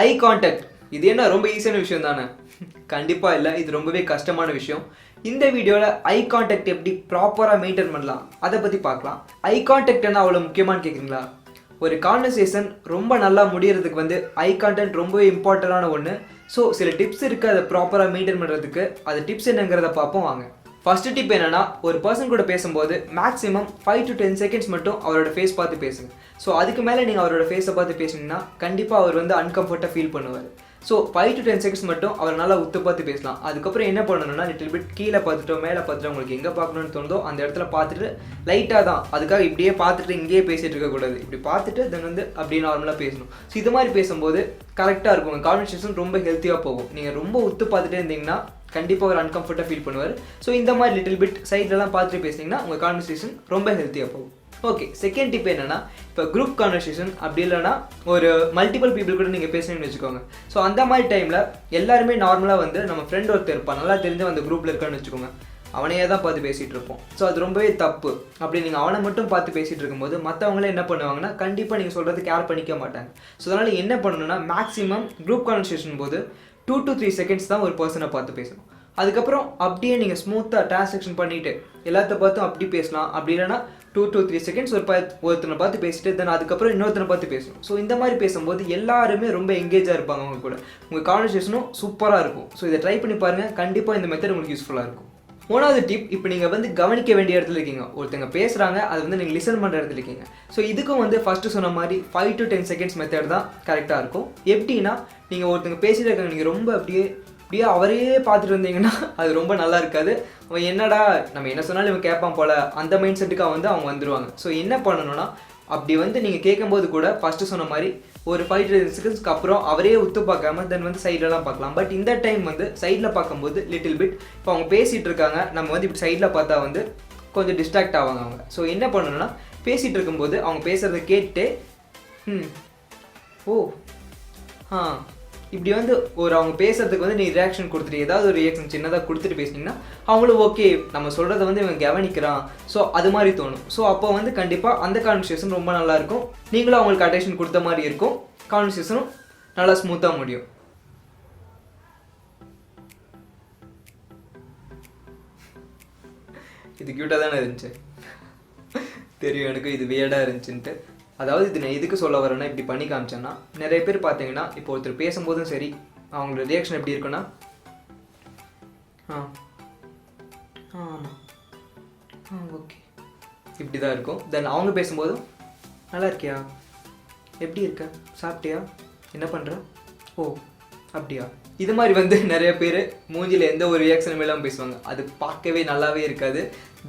Eye contact இது என்ன ரொம்ப ஈஸியான விஷயம் தானே? கண்டிப்பாக இல்லை, இது ரொம்பவே கஷ்டமான விஷயம். இந்த வீடியோவில் ஐ கான்டாக்ட் எப்படி ப்ராப்பராக மெயின்டைன் பண்ணலாம் அதை பற்றி பார்க்கலாம். ஐ கான்டாக்ட் என்ன அவ்வளோ முக்கியமானு கேட்குறீங்களா? ஒரு கான்வர்சேஷன் ரொம்ப நல்லா முடியறதுக்கு ஐ கான்டாக்ட் ரொம்பவே இம்பார்ட்டண்டான ஒன்று. ஸோ சில டிப்ஸ் இருக்குது அதை ப்ராப்பராக மெயின்டைன் பண்ணுறதுக்கு. அது டிப்ஸ் என்னங்கிறத பார்ப்போம் வாங்க. ஃபர்ஸ்ட் டிப் என்னன்னா, ஒரு பர்சன் கூட பேசும்போது மேக்ஸிமம் 5 to 10 செகண்ட்ஸ் மட்டும் அவரோட ஃபேஸ் பார்த்து பேசுங்க. ஸோ அதுக்கு மேலே நீங்கள் அவரோட ஃபேஸை பார்த்து பேசுனீங்கன்னா கண்டிப்பாக அவர் அன்கம்ஃபர்ட்டாக ஃபீல் பண்ணுவார். ஸோ 5 to 10 செகண்ட்ஸ் மட்டும் அவர் நல்லா உத்து பார்த்து பேசலாம். அதுக்கப்புறம் என்ன பண்ணணும்னா, லிட்டில் பிட் கீழே பார்த்துட்டோ மேலே பார்த்துட்டோ உங்களுக்கு எங்கே பார்க்கணும்னு தோணுதோ அந்த இடத்துல பார்த்துட்டு லைட்டாக தான், அதுக்காக இப்படியே பார்த்துட்டு இங்கேயே பேசிகிட்டு இருக்கக்கூடாது. இப்படி பார்த்துட்டு தென் அப்படியே நார்மலாக பேசணும். ஸோ இது மாதிரி பேசும்போது கரெக்டாக இருக்கும், உங்கள் கான்வர்சேஷன் ரொம்ப ஹெல்த்தியாக போகும். நீங்கள் ரொம்ப உத்து பார்த்துட்டே இருந்தீங்கன்னா கண்டிப்பாக ஒரு அன்கம்ஃபர்ட்டாக ஃபீல் பண்ணுவார். ஸோ இந்த மாதிரி லிட்டில் பிட் சைட்லலாம் பார்த்துட்டு பேசினீங்கன்னா உங்கள் கான்வர்சேஷன் ரொம்ப ஹெல்த்தியாக போகும். ஓகே, செகண்ட் டிப் என்னன்னா, இப்போ குரூப் கான்வர்சேஷன் அப்படி இல்லைனா ஒரு மல்டிபிள் பீப்புள் கூட நீங்கள் பேசணும்னு வச்சுக்கோங்க. ஸோ அந்த மாதிரி டைமில் எல்லாருமே நார்மலாக நம்ம ஃப்ரெண்ட் ஒருத்தர் இருப்பான், நல்லா தெரிஞ்ச அந்த குரூப்பில் இருக்கான்னு வச்சுக்கோங்க, அவனையே தான் பார்த்து பேசிகிட்டு இருப்போம். ஸோ அது ரொம்பவே தப்பு. அப்படி நீங்கள் அவனை மட்டும் பார்த்து பேசிகிட்டு இருக்கும்போது மற்றவங்களே என்ன பண்ணுவாங்கன்னா கண்டிப்பாக நீங்கள் சொல்கிறது கேர் பண்ணிக்க மாட்டாங்க. ஸோ அதனால் என்ன பண்ணணும்னா, மேக்ஸிமம் குரூப் கான்வர்சேஷன் போது 2 to 3 செகண்ட்ஸ் தான் ஒரு பர்சனை பார்த்து பேசணும். அதுக்கப்புறம் அப்படியே நீங்கள் ஸ்மூத்தாக டிரான்சாக்ஷன் பண்ணிவிட்டு எல்லாத்த பார்த்தும் அப்படி பேசலாம். அப்படி இல்லைனா 2 to 3 செகண்ட்ஸ் ஒருத்தனை பார்த்து பேசிட்டு தென் அதுக்கப்புறம் இன்னொருத்தனை பார்த்து பேசணும். ஸோ இந்த மாதிரி பேசும்போது எல்லாருமே ரொம்ப எங்கேஜாக இருப்பாங்க அவங்க கூட, உங்கள் கான்வர்சேஷனும் சூப்பராக இருக்கும். ஸோ இதை ட்ரை பண்ணி பாருங்கள், கண்டிப்பாக இந்த மெத்தட் உங்களுக்கு யூஸ்ஃபுல்லாக இருக்கும். மூணாவது டிப், இப்போ நீங்கள் கவனிக்க வேண்டிய இடத்துல இருக்கீங்க, ஒருத்தங்க பேசுகிறாங்க, அது நீங்கள் லிசன் பண்ணுற இடத்துல இருக்கீங்க. ஸோ இதுக்கும் ஃபஸ்ட்டு சொன்ன மாதிரி 5 to 10 செகண்ட்ஸ் மெத்தட் தான் கரெக்டாக இருக்கும். எப்படின்னா, நீங்கள் ஒருத்தங்க பேசிட்டு இருக்காங்க, நீங்கள் ரொம்ப அப்படியே அவரையே பார்த்துட்டு இருந்தீங்கன்னா அது ரொம்ப நல்லா இருக்காது. அவன் என்னடா நம்ம என்ன சொன்னாலும் இவன் கேட்பான் போல, அந்த மைண்ட் செட்டுக்கு அவங்க வந்துடுவாங்க. ஸோ என்ன பண்ணணும்னா, அப்படி நீங்கள் கேட்கும்போது கூட ஃபஸ்ட்டு சொன்ன மாதிரி ஒரு 5 to 10 செகண்ட்ஸ்க்கு அப்புறம் அவரே உத்து பார்க்காம தென் சைட்லலாம் பார்க்கலாம். பட் இந்த டைம் சைடில் பார்க்கும்போது லிட்டில் பிட் இப்போ அவங்க பேசிகிட்டு இருக்காங்க, நம்ம இப்படி சைடில் பார்த்தா கொஞ்சம் டிஸ்ட்ராக்ட் ஆவாங்க அவங்க. ஸோ என்ன பண்ணணும்னா, பேசிகிட்டு இருக்கும்போது அவங்க பேசுகிறத கேட்டு ஓ இப்படி ஒரு அவங்க பேசுறதுக்கு நீ ரியாக்ஷன் கொடுத்துட்டு ஏதாவது ஒரு ரியாக்ஷன் சின்னதாக கொடுத்துட்டு பேசினீங்கன்னா அவங்களும் ஓகே நம்ம சொல்கிறத இவன் கவனிக்கிறான், ஸோ அது மாதிரி தோணும். ஸோ அப்போ கண்டிப்பாக அந்த கான்வர்சேஷன் ரொம்ப நல்லாயிருக்கும், நீங்களும் அவங்களுக்கு அட்டென்ஷன் கொடுத்த மாதிரி இருக்கும், கான்வர்சேஷனும் நல்லா ஸ்மூத்தாக முடியும். இது க்யூட்டாக தானே இருந்துச்சு, தெரியும் எனக்கு இது வியர்டாக இருந்துச்சுன்ட்டு. அதாவது இது நான் எதுக்கு சொல்ல வரேன்னா, இப்படி பண்ணி காமிச்சேன்னா நிறைய பேர் பார்த்தீங்கன்னா இப்போ ஒருத்தர் பேசும்போதும் சரி அவங்களோட ரியாக்ஷன் எப்படி இருக்குன்னா ஓகே இப்படி தான் இருக்கும். தென் அவங்க பேசும்போதும் நல்லா இருக்கியா, எப்படி இருக்க, சாப்பிட்டியா, என்ன பண்ணுற, ஓ அப்படியா, இது மாதிரி நிறைய பேர் மூஞ்சியில் எந்த ஒரு ரியாக்ஷனும் இல்லாமல் பேசுவாங்க. அது பார்க்கவே நல்லாவே இருக்காது.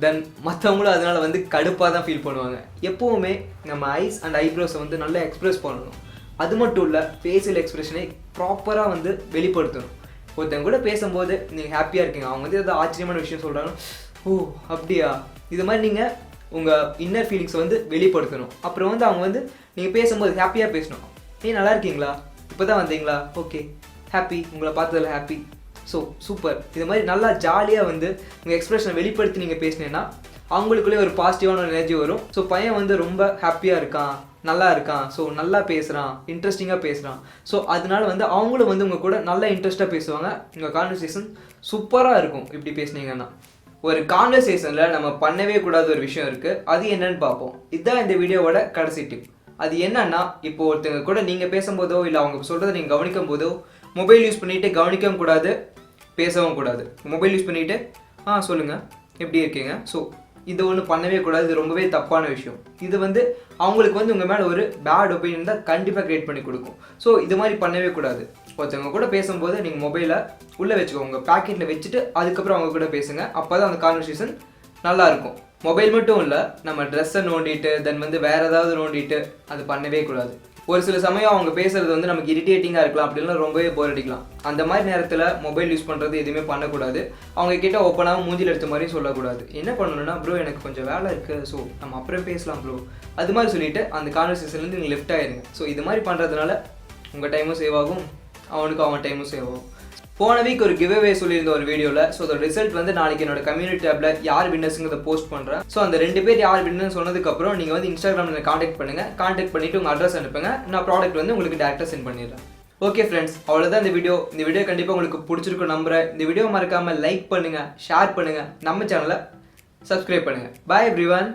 தென் மற்றவங்களும் அதனால் கடுப்பாக தான் ஃபீல் பண்ணுவாங்க. எப்போவுமே நம்ம ஐஸ் அண்ட் ஐப்ரோஸை நல்லா எக்ஸ்ப்ரெஸ் பண்ணணும். அது மட்டும் இல்லை, ஃபேஷியல் எக்ஸ்ப்ரெஷனை ப்ராப்பராக வெளிப்படுத்தணும். ஒருத்தவங்க கூட பேசும்போது நீங்கள் ஹாப்பியாக இருக்கீங்க, அவங்க ஏதாவது ஆச்சரியமான விஷயம் சொல்கிறாங்க, ஓ அப்படியா, இது மாதிரி நீங்கள் உங்கள் இன்னர் ஃபீலிங்ஸை வெளிப்படுத்தணும். அப்புறம் அவங்க நீங்கள் பேசும்போது ஹாப்பியாக பேசணும். நல்லா இருக்கீங்களா, இப்போ தான் வந்தீங்களா, ஓகே ஹாப்பி, உங்களை பார்த்ததில் ஹாப்பி, ஸோ சூப்பர். இது மாதிரி நல்லா ஜாலியாக உங்கள் எக்ஸ்ப்ரெஷனை வெளிப்படுத்தி நீங்கள் பேசினீங்கன்னா அவங்களுக்குள்ளே ஒரு பாசிட்டிவான ஒரு எனர்ஜி வரும். ஸோ பையன் ரொம்ப ஹாப்பியாக இருக்கான், நல்லா இருக்கான், ஸோ நல்லா பேசுகிறான், இன்ட்ரெஸ்டிங்காக பேசுகிறான். ஸோ அதனால அவங்களும் உங்கள் கூட நல்லா இன்ட்ரெஸ்ட்டாக பேசுவாங்க. உங்கள் கான்வர்சேஷன் சூப்பராக இருக்கும் இப்படி பேசுனீங்கன்னா. ஒரு கான்வர்சேஷனில் நம்ம பண்ணவே கூடாத ஒரு விஷயம் இருக்குது, அது என்னன்னு பார்ப்போம். இதுதான் இந்த வீடியோவோட கடைசி டிப். அது என்னன்னா, இப்போ ஒருத்தங்க கூட நீங்கள் பேசும்போதோ இல்லை அவங்க சொல்கிறத நீங்கள் கவனிக்கும் போதோ மொபைல் யூஸ் பண்ணிவிட்டு கவனிக்கவும் கூடாது, பேசவும் கூடாது. மொபைல் யூஸ் பண்ணிவிட்டு சொல்லுங்கள் எப்படி இருக்கீங்க, ஸோ இது ஒன்று பண்ணவே கூடாது. இது ரொம்பவே தப்பான விஷயம். இது அவங்களுக்கு உங்கள் மேலே ஒரு பேட் ஒப்பீனியன் தான் கண்டிப்பாக க்ரியேட் பண்ணி கொடுக்கும். ஸோ இது மாதிரி பண்ணவே கூடாது. ஒருத்தவங்க கூட பேசும்போது நீங்கள் மொபைலை உள்ளே வச்சுக்கோங்க, உங்கள் பேக்கெட்டில் வச்சுட்டு அதுக்கப்புறம் அவங்க கூட பேசுங்க. அப்போ தான் அந்த கான்வர்சேஷன் நல்லாயிருக்கும். மொபைல் மட்டும் இல்லை, நம்ம ட்ரெஸ்ஸை நோண்டிட்டு தென் வேறு ஏதாவது நோண்டிட்டு அது பண்ணவே கூடாது. ஒரு சில சமயம் அவங்க பேசுகிறது நமக்கு இரிட்டேட்டிங்காக இருக்கலாம், அப்படிலாம் ரொம்பவே போர் அடிக்கலாம். அந்த மாதிரி நேரத்தில் மொபைல் யூஸ் பண்ணுறது எதுவுமே பண்ணக்கூடாது. அவங்க கிட்ட ஓப்பனாக மூஞ்சில் எடுத்த மாதிரி சொல்லக்கூடாது. என்ன பண்ணணும்னா, ப்ரோ எனக்கு கொஞ்சம் வேலை இருக்குது, ஸோ நம்ம அப்புறம் பேசலாம் ப்ரோ, அது மாதிரி சொல்லிவிட்டு அந்த கான்வர்சேஷன்லேருந்து நீங்கள் லெஃப்ட் ஆகிடுங்க. ஸோ இது மாதிரி பண்ணுறதுனால உங்கள் டைமும் சேவ் ஆகும், அவன் டைமும் சேவ் ஆகும். போன வீக் ஒரு கிவ் அவே சொல்லியிருந்த ஒரு வீடியோவில், ஸோ அதோட ரிசல்ட் நாளைக்கு என்னோட கம்யூனிட்டி டேப்பில் யார் வின்னர்ஸுங்கிறத போஸ்ட் பண்ணுறேன். ஸோ அந்த 2 பேர் யார் வின்னர்னு சொன்னதுக்கப்புறம் நீங்கள் இன்ஸ்டாகிராமில் காண்டாக்ட் பண்ணுங்கள். காண்டாக்ட் பண்ணிவிட்டு உங்கள் அட்ரஸ் அனுப்புங்க, நான் ப்ராடக்ட் உங்களுக்கு டேரெக்டாக சென்ட் பண்ணிடுறேன். ஓகே ஃப்ரெண்ட்ஸ், அவ்வளோதான் இந்த வீடியோ கண்டிப்பாக உங்களுக்கு பிடிச்சிருக்கும் நம்புகிறேன். இந்த வீடியோ மறக்காமல் லைக் பண்ணுங்கள், ஷேர் பண்ணுங்கள், நம்ம சேனலை சப்ஸ்கிரைப் பண்ணுங்கள். பாய் எவ்ரிவன்.